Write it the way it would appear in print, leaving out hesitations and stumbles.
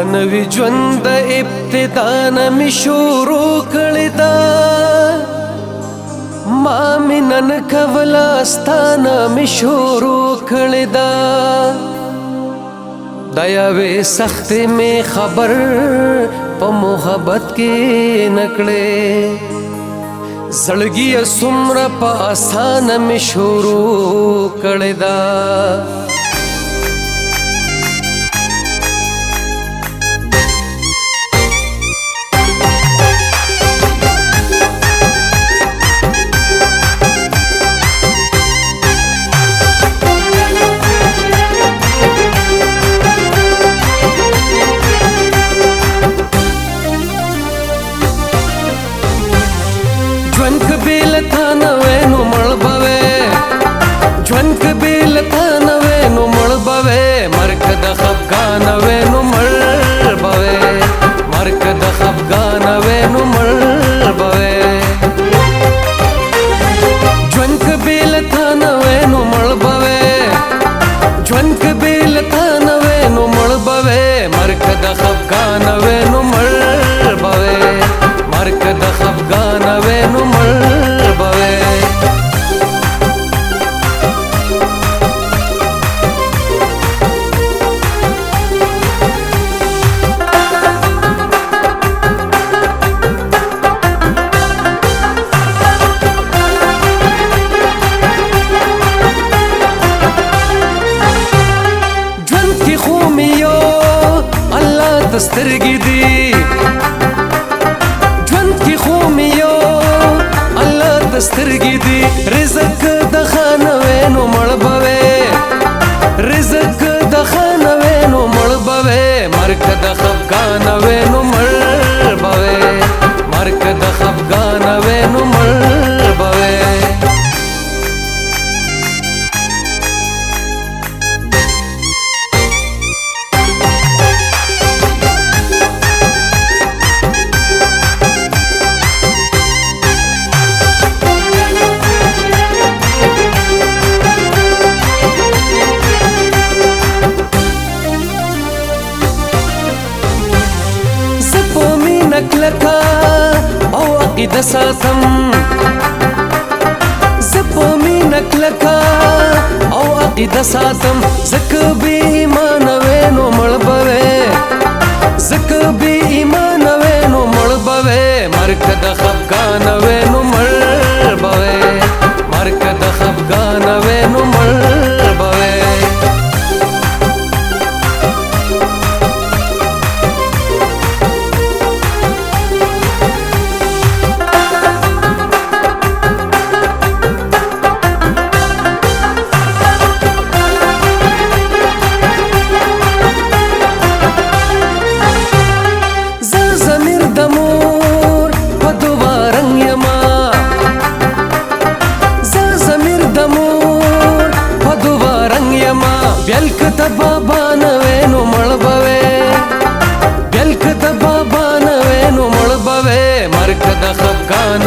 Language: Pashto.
نوی ژوند ابتدا نمی شروع کړی دا ما می نن کولا ستانه می شروع کړی دا د یوې سختۍ می خبر په محبت کې نکړې زړګي څومره په اسانه می شروع کړی دا ژوند کبیل تانا وینو مړ بوي مرګ د خفګان وینو مړ بوي مرګ د خفګان وینو مړ بوي ژوند کبیل تانا وینو مړ بوي ژوند کبیل تانا وینو مړ بوي مرګ د خفګان وینو مړ بوي مرګ د خفګان وینو مړ بوي سترګې دي ژوند کې خو مې یو الله د سترګې دي رزق د خانه وینو مړ بوي رزق د خانه وینو مړ بوي مرګ د خفګان وینو مړ بوي مرګ د خفګان وینو مړ بوي نکلکا او عقیده ساتم زپو می نکلکا او عقیده ساتم زکه بی ایمان وینو مړ بوي زکه بی ایمان وینو مړ بوي مرګ د خفګان وینو مړ بوي مرګ د خفګان وینو مړ بوي بیلک د بابا نوینو مړ بوي بیلک د بابا نوینو مړ بوي مرګ د خفګان